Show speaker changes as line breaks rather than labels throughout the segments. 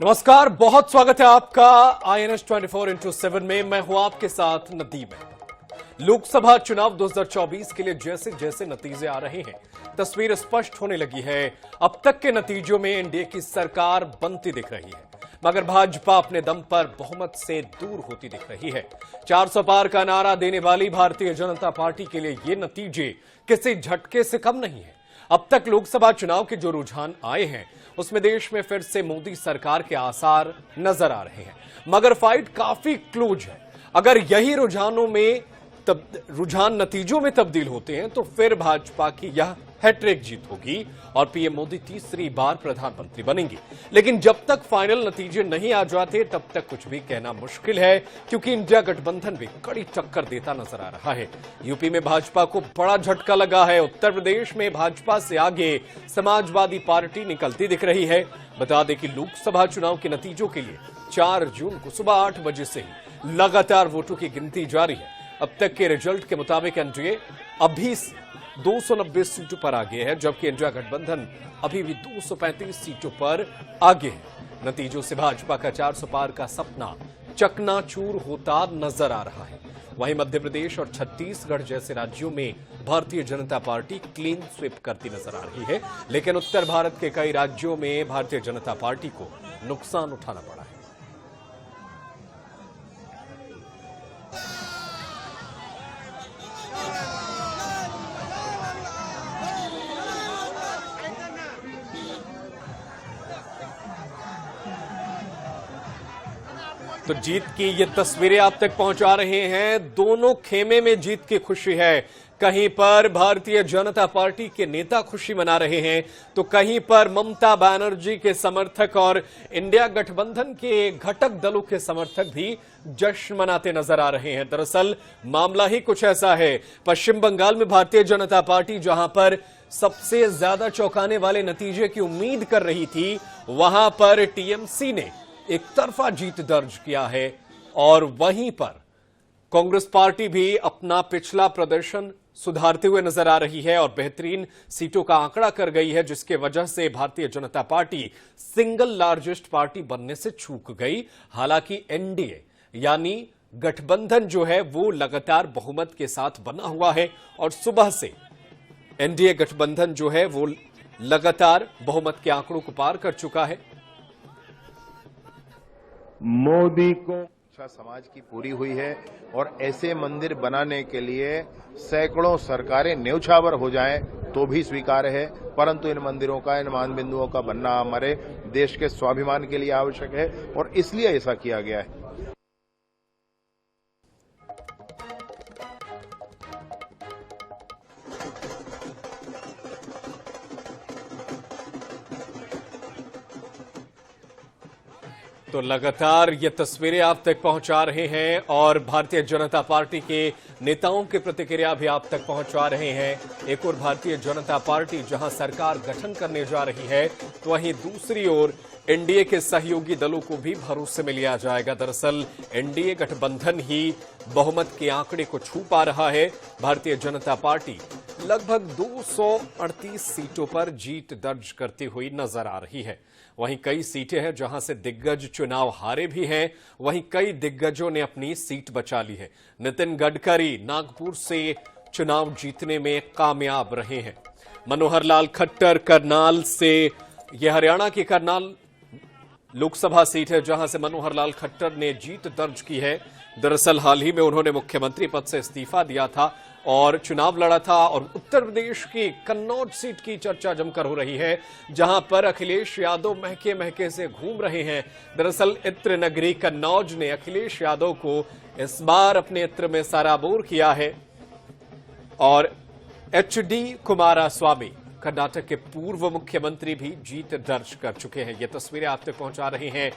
नमस्कार, बहुत स्वागत है आपका INS 24x7 में। मैं हूं आपके साथ नदीम। लोकसभा चुनाव 2024 के लिए जैसे जैसे नतीजे आ रहे हैं, तस्वीर स्पष्ट होने लगी है। अब तक के नतीजों में एनडीए की सरकार बनती दिख रही है, मगर भाजपा अपने दम पर बहुमत से दूर होती दिख रही है। 400 पार का नारा देने वाली भारतीय जनता पार्टी के लिए ये नतीजे किसी झटके से कम नहीं है। अब तक लोकसभा चुनाव के जो रुझान आए हैं, उसमें देश में फिर से मोदी सरकार के आसार नजर आ रहे हैं, मगर फाइट काफी क्लोज है। अगर यही रुझान नतीजों में तब्दील होते हैं तो फिर भाजपा की यह हैट्रिक जीत होगी और पीएम मोदी तीसरी बार प्रधानमंत्री बनेंगे। लेकिन जब तक फाइनल नतीजे नहीं आ जाते, तब तक कुछ भी कहना मुश्किल है, क्योंकि इंडिया गठबंधन भी कड़ी टक्कर देता नजर आ रहा है। यूपी में भाजपा को बड़ा झटका लगा है। उत्तर प्रदेश में भाजपा से आगे समाजवादी पार्टी निकलती दिख रही है। बता दें कि लोकसभा चुनाव के नतीजों के लिए 4 जून को सुबह 8 बजे से ही लगातार वोटों की गिनती जारी है। अब तक के रिजल्ट के मुताबिक एनडीए अभी 290 सीटों पर आगे है, जबकि इंडिया गठबंधन अभी भी 235 सीटों पर आगे है। नतीजों से भाजपा का 400 पार का सपना चकनाचूर होता नजर आ रहा है। वहीं मध्य प्रदेश और छत्तीसगढ़ जैसे राज्यों में Bharatiya Janata party clean sweep करती नजर आ रही है, लेकिन उत्तर भारत के कई राज्यों में भारतीय जनता पार्टी को नुकसान उठाना पड़ा है। तो जीत की ये तस्वीरें आप तक पहुंचा रहे हैं। दोनों खेमे में जीत की खुशी है। कहीं पर भारतीय जनता पार्टी के नेता खुशी मना रहे हैं, तो कहीं पर ममता बनर्जी के समर्थक और इंडिया गठबंधन के घटक दलों के समर्थक भी जश्न मनाते नजर आ रहे हैं। दरअसल मामला ही कुछ ऐसा है। पश्चिम बंगाल में भारतीय जनता पार्टी जहां पर सबसे ज्यादा चौंकाने वाले नतीजे की उम्मीद कर रही थी, वहां पर टीएमसी ने एक तरफा जीत दर्ज किया है और वहीं पर कांग्रेस पार्टी भी अपना पिछला प्रदर्शन सुधारते हुए नजर आ रही है और बेहतरीन सीटों का आंकड़ा कर गई है, जिसके वजह से Bharatiya Janata party single largest party बनने से चूक गई। हालांकि एनडीए यानी गठबंधन जो है वो लगातार बहुमत के साथ बना हुआ है और सुबह से एनडीए गठबंधन जो है वो लगातार बहुमत के आंकड़ों को पार कर चुका है।
मोदी को समाज की पूरी हुई है और ऐसे मंदिर बनाने के लिए सैकड़ों सरकारें न्यौछावर हो जाएं तो भी स्वीकार्य है, परंतु इन मंदिरों का, इन मान बिंदुओं का बनना हमारे देश के स्वाभिमान के लिए आवश्यक है और इसलिए ऐसा किया गया है।
तो लगातार ये तस्वीरें आप तक पहुंचा रहे हैं और भारतीय जनता पार्टी के नेताओं की प्रतिक्रिया भी आप तक पहुंचा रहे हैं। एक और भारतीय जनता पार्टी जहां सरकार गठन करने जा रही है, तो वहीं दूसरी ओर एनडीए के सहयोगी दलों को भी भरोसे में लिया जाएगा। दरअसल एनडीए गठबंधन ही बहुमत के आंकड़े को छू पा रहा है। भारतीय जनता पार्टी लगभग 238 सीटों पर जीत दर्ज करती हुई नजर आ रही है। वहीं कई सीटें हैं जहां से दिग्गज चुनाव हारे भी हैं, वहीं कई दिग्गजों ने अपनी सीट बचा ली है। नितिन गडकरी नागपुर से चुनाव जीतने में कामयाब रहे हैं। मनोहर लाल खट्टर करनाल से, यह हरियाणा की करनाल लोकसभा सीट है जहां से मनोहर लाल खट्टर ने जीत दर्ज की है। दरअसल हाल ही में उन्होंने मुख्यमंत्री पद से इस्तीफा दिया था और चुनाव लड़ा था। और उत्तर प्रदेश की कन्नौज सीट की चर्चा जमकर हो रही है, जहां पर अखिलेश यादव महके महके से घूम रहे हैं। दरअसल इत्र नगरी कन्नौज ने अखिलेश यादव को इस बार अपने इत्र में सराबोर किया है और एचडी कुमारस्वामी कर्नाटक के पूर्व मुख्यमंत्री भी जीत दर्ज कर चुके हैं। ये तस्वीरें आप तक पहुंचा रहे हैं।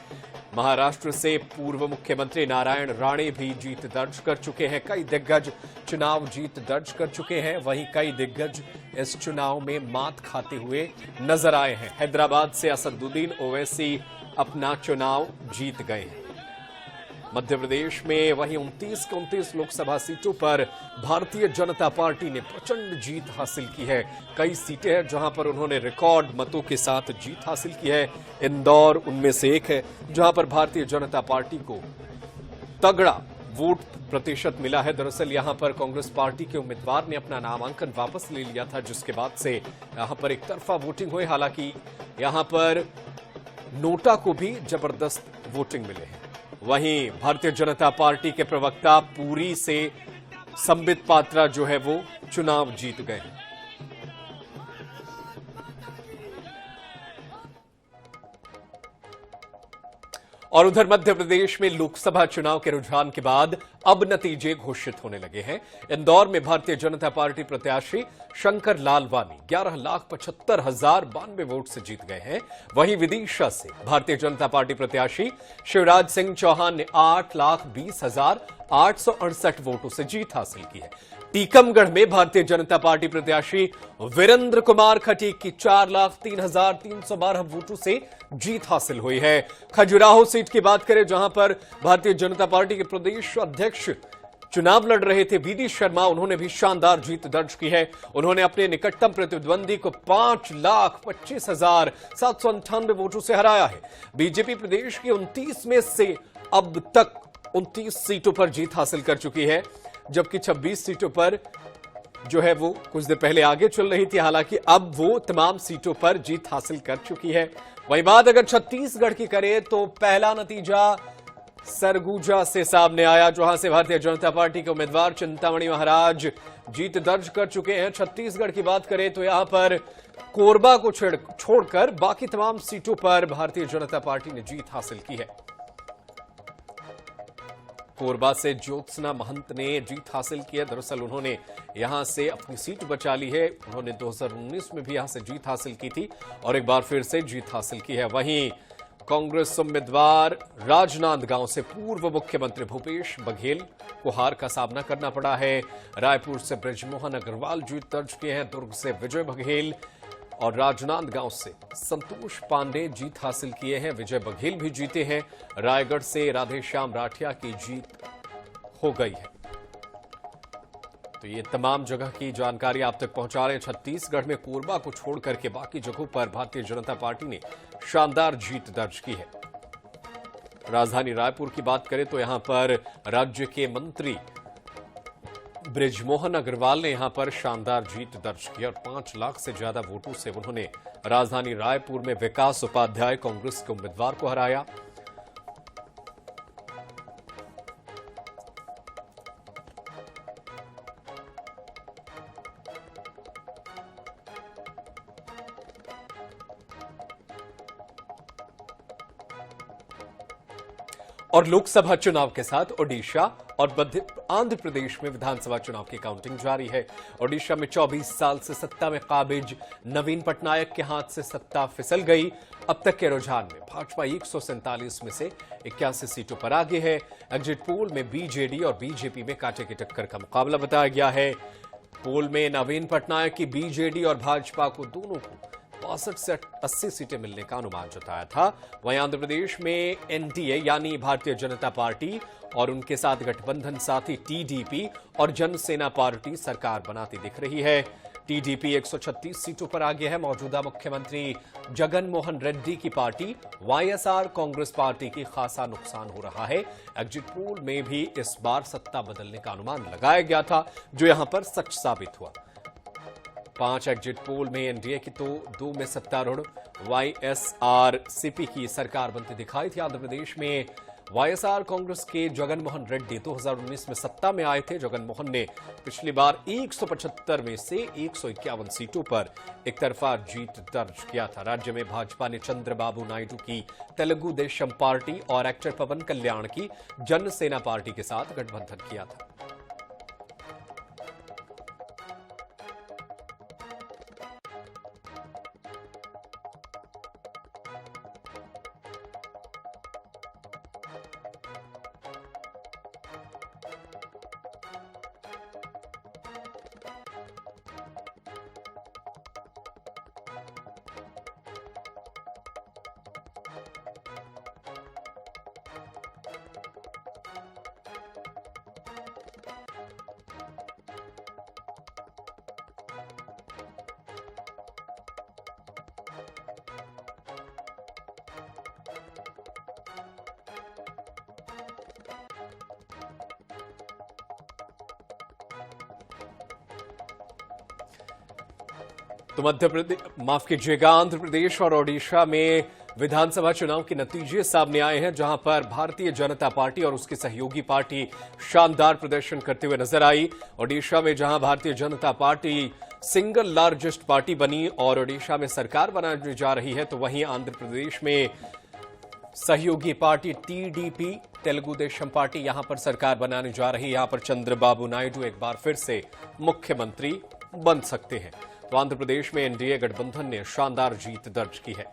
महाराष्ट्र से पूर्व मुख्यमंत्री नारायण राणे भी जीत दर्ज कर चुके हैं। कई दिग्गज चुनाव जीत दर्ज कर चुके हैं, वहीं कई दिग्गज इस चुनाव में मात खाते हुए नजर आए हैं। हैदराबाद से असदुद्दीन ओवैसी अपना चुनाव जीत गए हैं। मध्य प्रदेश में वहीं 29 के 29 लोकसभा सीटों पर भारतीय जनता पार्टी ने प्रचंड जीत हासिल की है। कई सीटें हैं जहां पर उन्होंने रिकॉर्ड मतों के साथ जीत हासिल की है। इंदौर उनमें से एक है जहां पर भारतीय जनता पार्टी को तगड़ा वोट प्रतिशत मिला है। दरअसल यहां पर कांग्रेस पार्टी के उम्मीदवार ने अपना नामांकन वापस ले लिया था, जिसके बाद से यहां पर एक तरफा वोटिंग हुई। हालांकि यहां पर नोटा को भी जबरदस्त वोटिंग मिले हैं। वहीं भारतीय जनता पार्टी के प्रवक्ता पुरी से संबित पात्रा जो है वो चुनाव जीत गए हैं। और उधर मध्य प्रदेश में लोकसभा चुनाव के रुझान के बाद अब नतीजे घोषित होने लगे हैं। इंदौर में भारतीय जनता पार्टी प्रत्याशी शंकर लालवानी 11,75,092 वोट से जीत गए हैं। वहीं विदिशा से भारतीय जनता पार्टी प्रत्याशी शिवराज सिंह चौहान ने 8,20,868 वोटों से जीत हासिल की है। टीकमगढ़ में भारतीय जनता पार्टी प्रत्याशी वीरेंद्र कुमार खटीक की 4,03,312 वोटों से जीत हासिल हुई है। खजुराहो सीट की बात करें जहां पर भारतीय जनता पार्टी के प्रदेश अध्यक्ष चुनाव लड़ रहे थे वीडी शर्मा, उन्होंने भी शानदार जीत दर्ज की है। उन्होंने अपने निकटतम प्रतिद्वंदी को 5,25,798 वोटों से हराया है। बीजेपी प्रदेश की 29 में से अब तक 29 सीटों पर जीत हासिल कर चुकी है, जबकि 26 सीटों पर जो है वो कुछ देर पहले आगे चल रही थी। हालांकि अब वो तमाम सीटों पर जीत हासिल कर चुकी है। वहीं बात अगर छत्तीसगढ़ की करें तो पहला नतीजा सरगुजा से सामने आया, जहां से भारतीय जनता पार्टी के उम्मीदवार चिंतामणि महाराज जीत दर्ज कर चुके हैं। छत्तीसगढ़ की बात करें तो यहां पर कोरबा को छोड़कर बाकी तमाम सीटों पर भारतीय जनता पार्टी ने जीत हासिल की है। कोरबा से ज्योत्सना महंत ने जीत हासिल की है। दरअसल उन्होंने यहां से अपनी सीट बचा ली है। उन्होंने 2019 में भी यहां से जीत हासिल की थी और एक बार फिर से जीत हासिल की है। वहीं कांग्रेस उम्मीदवार राजनांदगांव से पूर्व मुख्यमंत्री भूपेश बघेल को हार का सामना करना पड़ा है। रायपुर से बृजमोहन अग्रवाल जीत दर्ज किए हैं। दुर्ग से विजय बघेल और राजनांदगांव से संतोष पांडे जीत हासिल किए हैं। विजय बघेल भी जीते हैं। रायगढ़ से राधेश्याम राठिया की जीत हो गई है। तो ये तमाम जगह की जानकारी आप तक पहुंचा रहे हैं। छत्तीसगढ़ में कोरबा को छोड़कर के बाकी जगहों पर भारतीय जनता पार्टी ने शानदार जीत दर्ज की है। राजधानी रायपुर की बात करें तो यहां पर राज्य के मंत्री बृजमोहन अग्रवाल ने यहां पर शानदार जीत दर्ज की और 5 लाख से ज्यादा वोटों से उन्होंने राजधानी रायपुर में विकास उपाध्याय कांग्रेस के उम्मीदवार को हराया। और लोकसभा चुनाव के साथ ओडिशा और आंध्र प्रदेश में विधानसभा चुनाव की काउंटिंग जारी है। ओडिशा में 24 साल से सत्ता में काबिज नवीन पटनायक के हाथ से सत्ता फिसल गई। अब तक के रुझान में भाजपा 147 में से 81 सीटों पर आगे है। एग्जिट पोल में बीजेडी और बीजेपी में कांटे की टक्कर का मुकाबला बताया गया है। पोल में नवीन पटनायक की बीजेडी और भाजपा को दोनों को 62 से 80 सीटें मिलने का अनुमान जताया था। वहीं आंध्र प्रदेश में एनडीए यानी भारतीय जनता पार्टी और उनके साथ गठबंधन साथी टीडीपी और जनसेना पार्टी सरकार बनाती दिख रही है। टीडीपी 136 सीटों पर आगे है। मौजूदा मुख्यमंत्री जगन मोहन रेड्डी की पार्टी वाईएसआर कांग्रेस पार्टी की खासा नुकसान हो रहा है। एग्जिट पोल में भी इस बार सत्ता बदलने का अनुमान लगाया गया था, जो यहां पर सच साबित हुआ। 5 एग्जिट पोल में एनडीए की तो 2 में सत्तारूढ़ वाईएसआरसीपी की सरकार बनती दिखाई थी। आंध्र प्रदेश में वाईएसआर कांग्रेस के जगन मोहन रेड्डी 2019 में सत्ता में आए थे। जगन मोहन ने पिछली बार 175 में से 151 सीटों पर एक तरफा जीत दर्ज किया था। राज्य में भाजपा ने चंद्रबाबू नायडू की तेलुगु देशम पार्टी और एक्टर पवन कल्याण की जनसेना पार्टी के साथ गठबंधन किया था। तो माफ कीजिएगा, आंध्र प्रदेश और ओडिशा में विधानसभा चुनाव के नतीजे सामने आए हैं, जहां पर भारतीय जनता पार्टी और उसकी सहयोगी पार्टी शानदार प्रदर्शन करते हुए नजर आई। ओडिशा में जहां Bharatiya Janata party single largest party बनी और ओडिशा में सरकार बनाने जा रही है, तो वहीं आंध्र प्रदेश में सहयोगी party TDP Telugu Desam party यहां पर सरकार बनाने जा रही है। यहां पर चंद्रबाबू नायडू एक बार फिर से मुख्यमंत्री बन सकते हैं। तो आंध्र प्रदेश में एनडीए गठबंधन ने शानदार जीत दर्ज की है।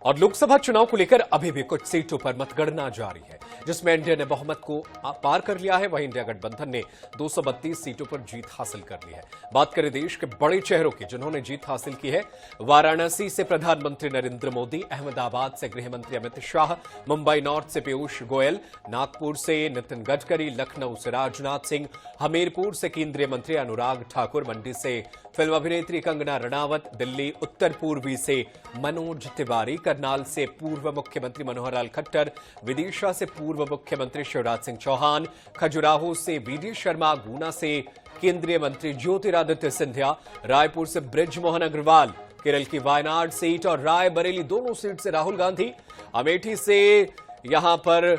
और लोकसभा चुनाव को लेकर अभी भी कुछ सीटों पर मतगणना जारी है, जिसमें एनडीए ने बहुमत को पार कर लिया है। वहीं इंडिया गठबंधन ने 232 सीटों पर जीत हासिल कर ली है। बात करें देश के बड़े चेहरों की जिन्होंने जीत हासिल की है। वाराणसी से प्रधानमंत्री नरेंद्र मोदी, अहमदाबाद से गृह मंत्री अमित शाह, मुंबई नॉर्थ से पीयूष गोयल, नागपुर से नितिन गडकरी, लखनऊ से राजनाथ सिंह, हमीरपुर से केंद्रीय मंत्री अनुराग ठाकुर, मंडी से फिल्म अभिनेत्री कंगना रनावत, दिल्ली उत्तर पूर्वी से मनोज तिवारी, करनाल से पूर्व मुख्यमंत्री मनोहर लाल खट्टर, विदिशा से पूर्व मुख्यमंत्री शिवराज सिंह चौहान, खजुराहो से वीडी शर्मा, गुना से केंद्रीय मंत्री ज्योतिरादित्य सिंधिया, रायपुर से बृजमोहन अग्रवाल, केरल की वायनाड सीट और रायबरेली दोनों सीट से राहुल गांधी, अमेठी से यहां पर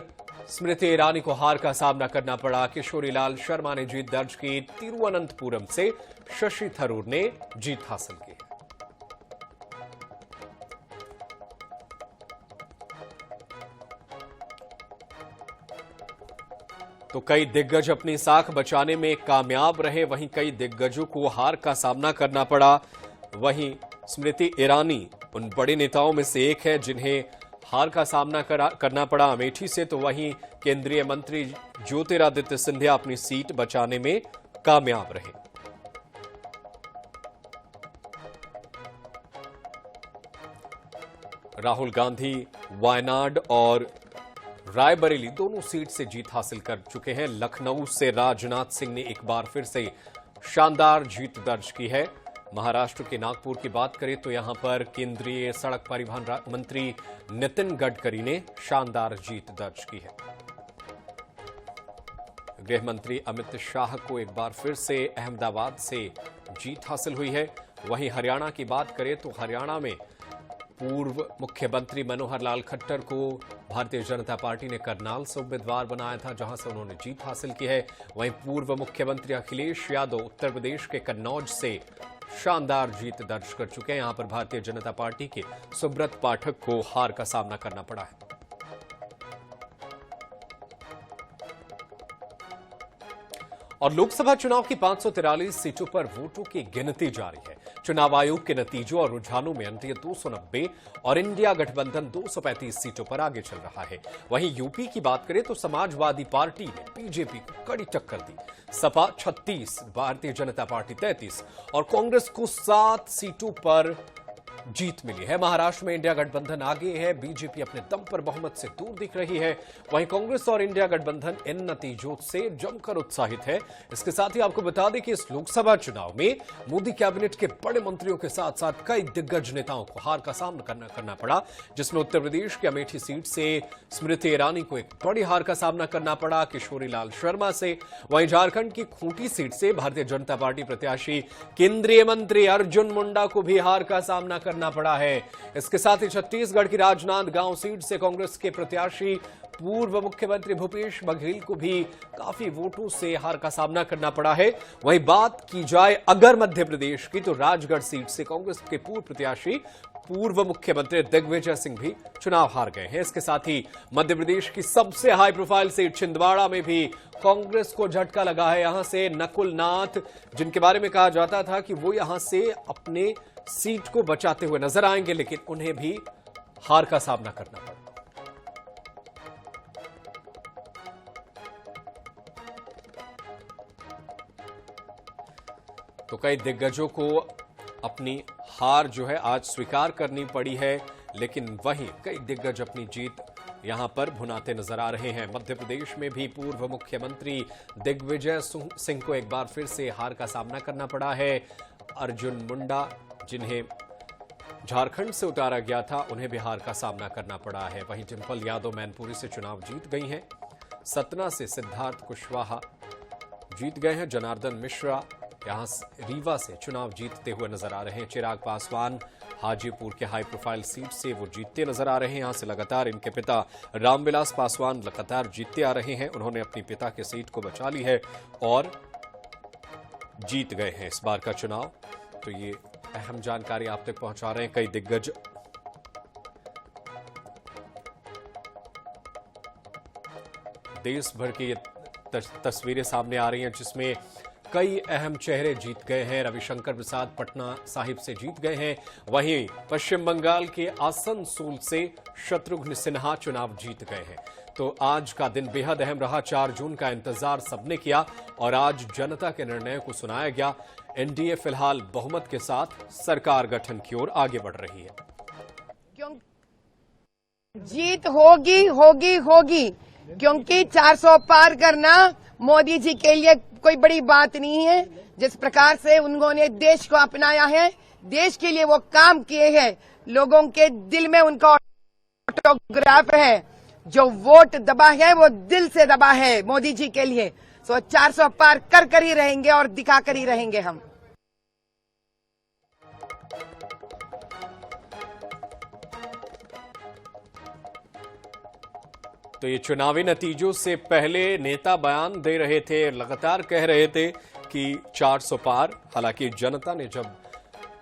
स्मृति ईरानी को हार का सामना करना पड़ा। किशोरीलाल शर्मा ने जीत दर्ज की। तिरुवनंतपुरम से शशि थरूर ने जीत हासिल की। तो कई दिग्गज अपनी साख बचाने में कामयाब रहे, वहीं कई दिग्गजों को हार का सामना करना पड़ा। वहीं स्मृति ईरानी उन बड़े नेताओं में से एक है जिन्हें हार का सामना करना पड़ा अमेठी से। तो वहीं केंद्रीय मंत्री ज्योतिरादित्य सिंधिया अपनी सीट बचाने में कामयाब रहे। राहुल गांधी वायनाड और रायबरेली दोनों सीट से जीत हासिल कर चुके हैं। लखनऊ से राजनाथ सिंह ने एक बार फिर से शानदार जीत दर्ज की है। महाराष्ट्र के नागपुर की बात करें तो यहां पर केंद्रीय सड़क परिवहन मंत्री नितिन गडकरी ने शानदार जीत दर्ज की है। गृह मंत्री अमित शाह को एक बार फिर से अहमदाबाद से जीत हासिल हुई है। वहीं हरियाणा की बात करें तो हरियाणा में पूर्व मुख्यमंत्री मनोहर लाल खट्टर को भारतीय जनता पार्टी ने करनाल से उम्मीदवार बनाया था, जहां से उन्होंने जीत हासिल की है। वहीं पूर्व मुख्यमंत्री अखिलेश यादव उत्तर प्रदेश के कन्नौज से शानदार जीत दर्ज कर चुके हैं। यहां पर भारतीय जनता पार्टी के सुब्रत पाठक को हार का सामना करना पड़ा है। और लोकसभा चुनाव की 543 सीटों पर वोटों की गिनती जारी है। चुनाव आयोग के नतीजों और रुझानों में एनडीए 290 और इंडिया गठबंधन 235 सीटों पर आगे चल रहा है। वहीं यूपी की बात करें तो समाजवादी पार्टी ने बीजेपी को कड़ी टक्कर दी। सपा 36, भारतीय जनता पार्टी 33 और कांग्रेस को 7 सीटों पर जीत मिली है। महाराष्ट्र में इंडिया गठबंधन आगे है, बीजेपी अपने दम पर बहुमत से दूर दिख रही है। वहीं कांग्रेस और इंडिया गठबंधन इन नतीजों से जमकर उत्साहित है। इसके साथ ही आपको बता दें कि इस लोकसभा चुनाव में मोदी कैबिनेट के बड़े मंत्रियों के साथ साथ कई दिग्गज नेताओं को हार का सामना करना पड़ा, जिसमें उत्तर प्रदेश की अमेठी सीट से स्मृति ईरानी को एक बड़ी हार का सामना करना पड़ा किशोरीलाल शर्मा से। वहीं झारखंड की खूंटी सीट से भारतीय जनता पार्टी प्रत्याशी केंद्रीय मंत्री अर्जुन मुंडा को भी हार का सामना करना पड़ा है। इसके साथ ही छत्तीसगढ़ की राजनांदगांव सीट से कांग्रेस के प्रत्याशी पूर्व मुख्यमंत्री भूपेश बघेल को भी काफी वोटों से हार का सामना करना पड़ा है। वहीं बात की जाए अगर मध्य प्रदेश की तो राजगढ़ सीट से कांग्रेस के पूर्व प्रत्याशी पूर्व मुख्यमंत्री दिग्विजय सिंह भी चुनाव हार गए हैं। इसके साथ ही मध्य प्रदेश की सबसे हाई प्रोफाइल सीट छिंदवाड़ा में भी कांग्रेस को झटका लगा है। यहां से नकुल नाथ, जिनके बारे में कहा जाता था कि वो यहां से अपने सीट को बचाते हुए नजर आएंगे, लेकिन उन्हें भी हार का सामना करना पड़ा। तो कई दिग्गजों को अपनी हार जो है आज स्वीकार करनी पड़ी है, लेकिन वहीं कई दिग्गज अपनी जीत यहां पर भुनाते नजर आ रहे हैं। मध्य प्रदेश में भी पूर्व मुख्यमंत्री दिग्विजय सिंह को एक बार फिर से हार का सामना करना पड़ा है। अर्जुन मुंडा, जिन्हें झारखंड से उतारा गया था, उन्हें भी हार का सामना करना पड़ा है। वहीं डिंपल यादव मैनपुरी से चुनाव जीत गई हैं। सतना से सिद्धार्थ कुशवाहा जीत गए हैं। जनार्दन मिश्रा यहां रीवा से चुनाव जीतते हुए नजर आ रहे हैं। चिराग पासवान हाजीपुर के हाई प्रोफाइल सीट से वो जीतते नजर आ रहे हैं। यहां से लगातार इनके पिता रामविलास पासवान लगातार जीतते आ रहे हैं। उन्होंने अपनी पिता के सीट को बचा ली है और जीत गए हैं इस बार का चुनाव। तो ये अहम जानकारी आप तक पहुंचा रहे हैं। कई दिग्गज देश भर की ये तस्वीरें सामने आ रही हैं जिसमें कई अहम चेहरे जीत गए हैं। रविशंकर प्रसाद पटना साहिब से जीत गए हैं। वहीं पश्चिम बंगाल के आसनसोल से शत्रुघ्न सिन्हा चुनाव जीत गए हैं। तो आज का दिन बेहद अहम रहा। 4 जून का इंतजार सबने किया और आज जनता के निर्णय को सुनाया गया। एनडीए फिलहाल बहुमत के साथ सरकार गठन की ओर आगे बढ़ रही है।
जीत होगी होगी होगी, क्योंकि 400 पार करना मोदी जी के लिए कोई बड़ी बात नहीं है। जिस प्रकार से उन्होंने देश को अपनाया है, देश के लिए वो काम किए हैं, लोगों के दिल में उनका ऑटोग्राफ है। जो वोट दबा है वो दिल से दबा है मोदी जी के लिए। सो 400 पार कर ही रहेंगे और दिखा कर ही रहेंगे हम।
तो ये चुनावी नतीजों से पहले नेता बयान दे रहे थे, लगातार कह रहे थे कि 400 पार। हालांकि जनता ने जब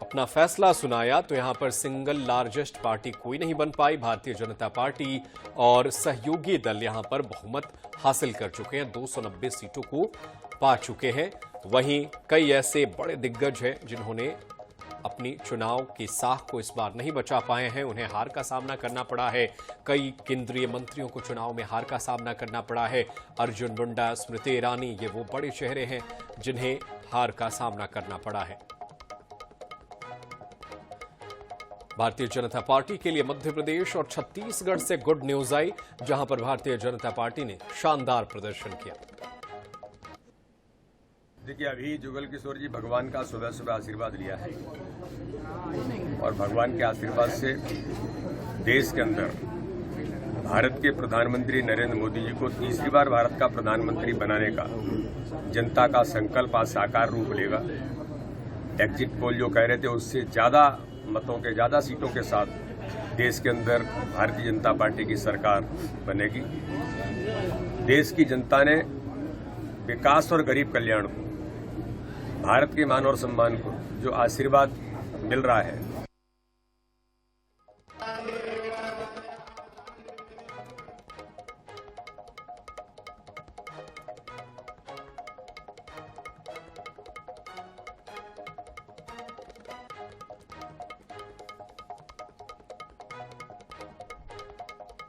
अपना फैसला सुनाया तो यहां पर सिंगल लार्जेस्ट पार्टी कोई नहीं बन पाई। भारतीय जनता पार्टी और सहयोगी दल यहां पर बहुमत हासिल कर चुके हैं, 290 सीटों को पा चुके हैं। वहीं कई ऐसे बड़े दिग्गज हैं जिन्होंने अपनी चुनाव की साख को इस बार नहीं बचा पाए हैं, उन्हें हार का सामना करना पड़ा है। कई केंद्रीय मंत्रियों को चुनाव में हार का सामना करना पड़ा है। अर्जुन मुंडा, स्मृति ईरानी, ये वो बड़े चेहरे हैं जिन्हें हार का सामना करना पड़ा है। भारतीय जनता पार्टी के लिए मध्य प्रदेश और छत्तीसगढ़ से गुड न्यूज आई, जहां पर भारतीय जनता पार्टी ने शानदार प्रदर्शन किया।
देखिए, अभी जुगल किशोर जी भगवान का सुबह सुबह आशीर्वाद लिया है और भगवान के आशीर्वाद से देश के अंदर भारत के प्रधानमंत्री नरेंद्र मोदी जी को तीसरी बार भारत का प्रधानमंत्री बनाने का जनता का संकल्प आज साकार रूप लेगा। एग्जिट पोल जो कह रहे थे उससे ज्यादा मतों के, ज्यादा सीटों के साथ देश के अंदर भारतीय जनता पार्टी की सरकार बनेगी। देश की जनता ने विकास और गरीब कल्याण को, भारत के मान और सम्मान को जो आशीर्वाद मिल रहा है,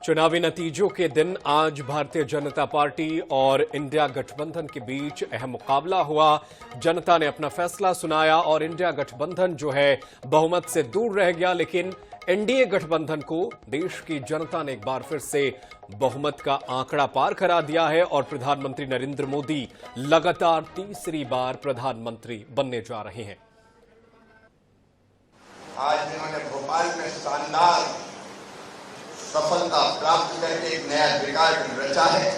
चुनावी नतीजों के दिन आज भारतीय जनता पार्टी और इंडिया गठबंधन के बीच अहम मुकाबला हुआ। जनता ने अपना फैसला सुनाया और इंडिया गठबंधन जो है बहुमत से दूर रह गया, लेकिन एनडीए गठबंधन को देश की जनता ने एक बार फिर से बहुमत का आंकड़ा पार करा दिया है और प्रधानमंत्री नरेंद्र मोदी लगातार तीसरी बार प्रधानमंत्री बनने जा रहे हैं।
आज इन्होंने भोपाल में शानदार सफलता प्राप्त करके एक नया रिकॉर्ड रचा है,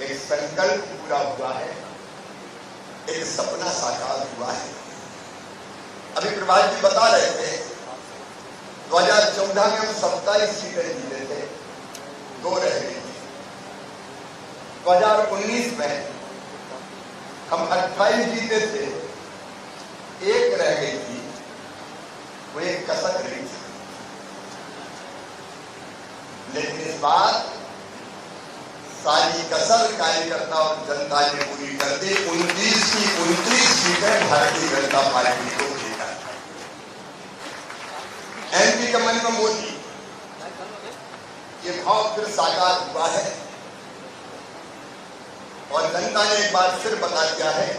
एक संकल्प पूरा हुआ है, एक सपना साकार हुआ है। अभी प्रभात जी बता रहे थे 2014 में हम 27 सीटें जीते थे, 2 रह गई थी। 2019 में हम 28 जीते थे, 1 रह गई थी, वो एक कसक रही थी। लेकिन इस बार सारी कसर कार्यकर्ता और जनता ने पूरी कर दी। 29 की 29 सीटें भारतीय जनता पार्टी को देकर एमपी के मन में मोदी ये भाव फिर साकार हुआ है और जनता ने एक बार फिर बता दिया है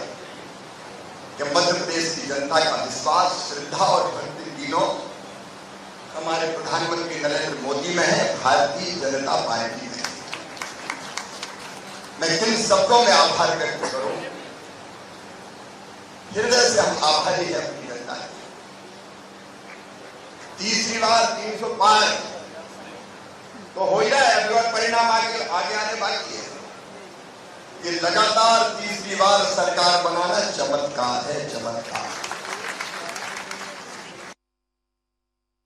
कि मध्य प्रदेश की जनता का विश्वास, श्रद्धा और भक्ति तीनों हमारे प्रधानमंत्री नरेंद्र मोदी में है, भारतीय जनता पार्टी में। मैं किन शब्दों में आभार व्यक्त करूं, हृदय से हम आभारी हैं अपनी जनता के। तीसरी बार 300 पार तो हो ही रहा है, अभी और परिणाम आगे आने बाकी है। कि लगातार तीसरी बार सरकार बनाना चमत्कार है, चमत्कार।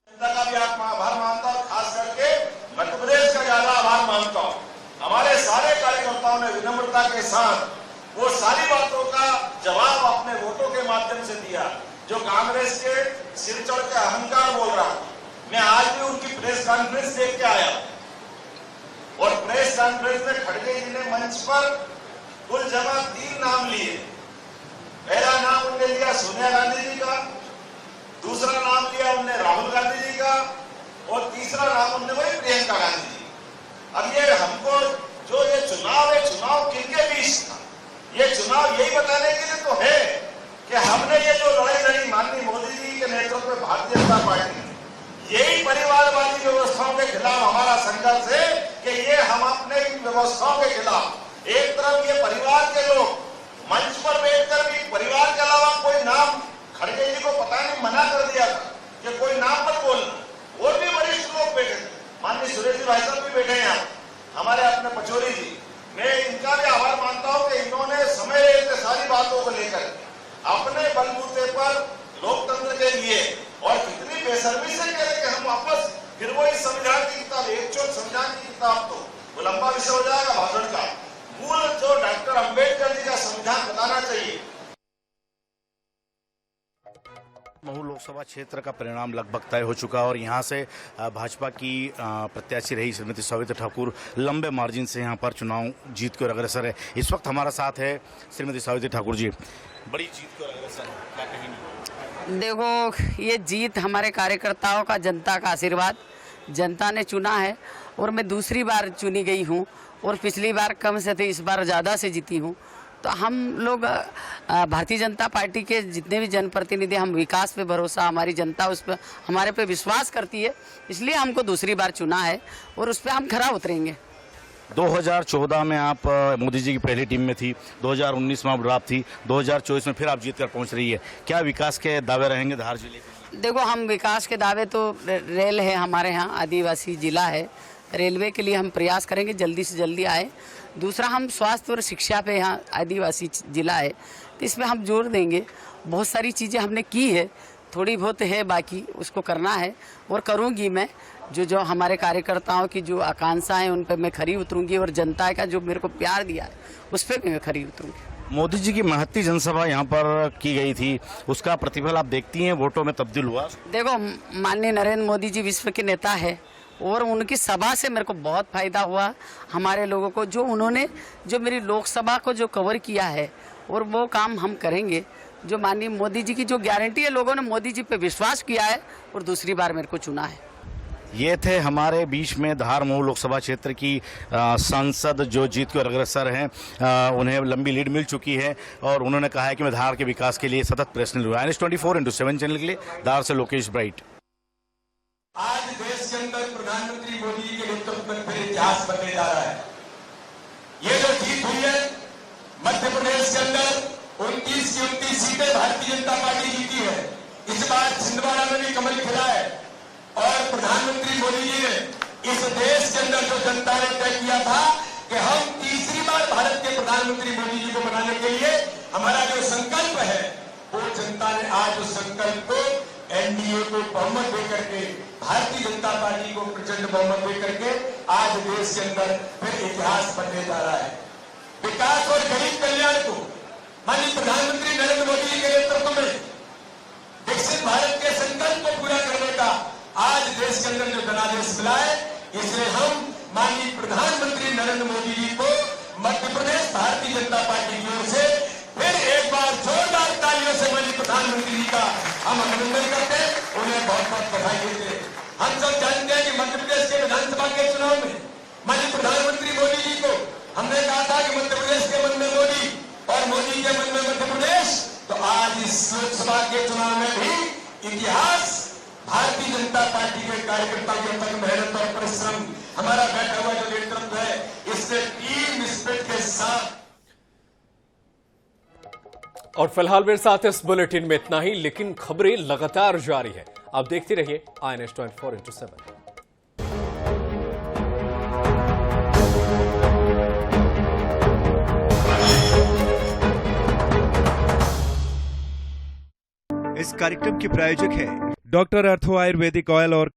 जनता का भी आभार मानता हूं, खास करके मध्य प्रदेश का ज्यादा आभार मानता हूं। हमारे सारे कार्यकर्ताओं ने विनम्रता के साथ वो सारी बातों का जवाब अपने वोटों के माध्यम से दिया जो कांग्रेस के सिर चढ़ के अहंकार बोल रहा था। मैं आज भी उनकी प्रेस कॉन्फ्रेंस देख के आया और प्रेस कॉन्फ्रेंस में खड़गे जी ने मंच पर कुल जमा 3 नाम लिए। पहला नाम उनने लिया सोनिया गांधी जी का, दूसरा नाम लिया उनने राहुल गांधी जी का और तीसरा नाम उनने वही प्रियंका गांधी जी। अब ये हमको जो ये चुनाव है, चुनाव किनके बीच था? ये चुनाव यही बताने के लिए तो है कि हमने ये जो लड़ाई लड़ी माननीय मोदी जी के नेतृत्व में भारतीय जनता पार्टी, यही परिवारवादी व्यवस्थाओं के खिलाफ हमारा संघर्ष है कि ये हम अपने इन व्यवस्थाओं के खिलाफ एक तरफ ये परिवार के लोग मंच पर बैठकर भी परिवार के अलावा कोई नाम, खड़गे जी को पता नहीं मना कर दिया था कि कोई नाम मत बोलना। और भी वरिष्ठ लोग बैठे थे, माननीय सुरेश जी भाई साहब भी बैठे हैं, हमारे अपने पचौरी जी। मैं इनका भी आभार मानता हूं कि इन्होंने समय रहते सारी बातों को लेकर अपने बलबूते पर लोकतंत्र के लिए और कितनी बेशर्मी से कह रहे कि हम वापस फिर वही संविधान की किताब, एक चोट संविधान की किताब तो वो लंबा विषय हो जाएगा भाषण का। मूल जो डॉक्टर अंबेडकर जी का संविधान बताना चाहिए।
महू लोकसभा क्षेत्र का परिणाम लगभग तय हो चुका और यहाँ से भाजपा की प्रत्याशी रही श्रीमती सविता ठाकुर लंबे मार्जिन से यहाँ पर चुनाव जीत कर अग्रसर है। इस वक्त हमारा साथ है श्रीमती सविता ठाकुर जी, बड़ी जीत कर अग्रसर है, क्या कहेंगी?
देखो, ये जीत हमारे कार्यकर्ताओं का, जनता का आशीर्वाद, जनता ने चुना है और मैं दूसरी बार चुनी गई हूँ और पिछली बार कम से थी, इस बार ज़्यादा से जीती हूँ। तो हम लोग भारतीय जनता पार्टी के जितने भी जनप्रतिनिधि, हम विकास पे भरोसा, हमारी जनता उस पर हमारे पे विश्वास करती है, इसलिए हमको दूसरी बार चुना है और उस पर हम खरा उतरेंगे।
2014 में आप मोदी जी की पहली टीम में थी, 2019 में आप ड्रॉप थी, 2024 में फिर आप जीत कर पहुँच रही है। क्या विकास के दावे रहेंगे धार जिले के?
देखो, हम विकास के दावे तो, रेल है हमारे यहाँ, आदिवासी जिला है, रेलवे के लिए हम प्रयास करेंगे जल्दी से जल्दी आए। दूसरा, हम स्वास्थ्य और शिक्षा पे, यहाँ आदिवासी जिला है तो इसमें हम जोर देंगे। बहुत सारी चीज़ें हमने की है, थोड़ी बहुत है बाकी, उसको करना है और करूँगी मैं। जो हमारे कार्यकर्ताओं की जो आकांक्षा है उन पर मैं खरी उतरूँगी और जनता का जो मेरे को प्यार दिया है उस पर मैं खरी उतरूँगी।
मोदी जी की महत्ती जनसभा यहाँ पर की गई थी, उसका प्रतिफल आप देखती हैं, वोटों में तब्दील हुआ?
देखो, माननीय नरेंद्र मोदी जी विश्व के नेता है और उनकी सभा से मेरे को बहुत फायदा हुआ। हमारे लोगों को जो उन्होंने जो मेरी लोकसभा को जो कवर किया है और वो काम हम करेंगे। जो माननीय मोदी जी की जो गारंटी है, लोगों ने मोदी जी पे विश्वास किया है और दूसरी बार मेरे को चुना है।
ये थे हमारे बीच में धार महू लोकसभा क्षेत्र की सांसद जो जीत कर अग्रसर हैं। उन्हें लंबी लीड मिल चुकी है और उन्होंने कहा है कि मैं धार के विकास के लिए सतत प्रयत्नशील हुआ। INS24x7 चैनल के लिए धार से लोकेश ब्राइट।
आज देश के अंदर प्रधानमंत्री मोदी जी के नेतृत्व में फिर इतिहास बनने जा रहा है। ये जो जीत हुई है मध्य प्रदेश के अंदर 29 की 29 सीटें भारतीय जनता पार्टी जीती है। इस बार छिंदवाड़ा में भी कमल खिला है और प्रधानमंत्री मोदी जी ने इस देश के अंदर जो जनता ने तय किया था कि हम तीसरी बार भारत के प्रधानमंत्री मोदी जी को बनाने के लिए हमारा जो संकल्प है, वो जनता ने आज उस संकल्प को, एनडीए को बहुमत देकर के, भारतीय जनता पार्टी को प्रचंड बहुमत देकर के आज देश के अंदर फिर इतिहास बनने जा रहा है। विकास और गरीब कल्याण को माननीय प्रधानमंत्री नरेंद्र मोदी जी के नेतृत्व में विकसित भारत के संकल्प को पूरा करने का आज देश के अंदर जो जनादेश मिला है, इसलिए हम माननीय प्रधानमंत्री नरेंद्र मोदी जी को मध्य प्रदेश भारतीय जनता पार्टी की ओर से फिर एक बार जोरदार तालियों से माननीय प्रधानमंत्री जी का हम अभिनंदन करते हैं, उन्हें बहुत बहुत बधाई देते हैं। हम सब जानते हैं कि मध्य प्रदेश के विधानसभा के चुनाव में माननीय प्रधानमंत्री मोदी जी को हमने कहा था कि मध्य प्रदेश के मन में मोदी और मोदी के मन में मध्य प्रदेश। तो आज इस लोकसभा के चुनाव में भी इतिहास भारतीय जनता पार्टी के कार्यकर्ताओं के तक मेहनत और परिश्रम, हमारा बैठा हुआ जो नेतृत्व है, इससे टीम स्पिरिट के साथ।
और फिलहाल मेरे साथ इस बुलेटिन में इतना ही, लेकिन खबरें लगातार जारी है। आप देखते रहिए INS24x7।
इस कार्यक्रम के प्रायोजक है डॉक्टर अर्थो आयुर्वेदिक ऑयल और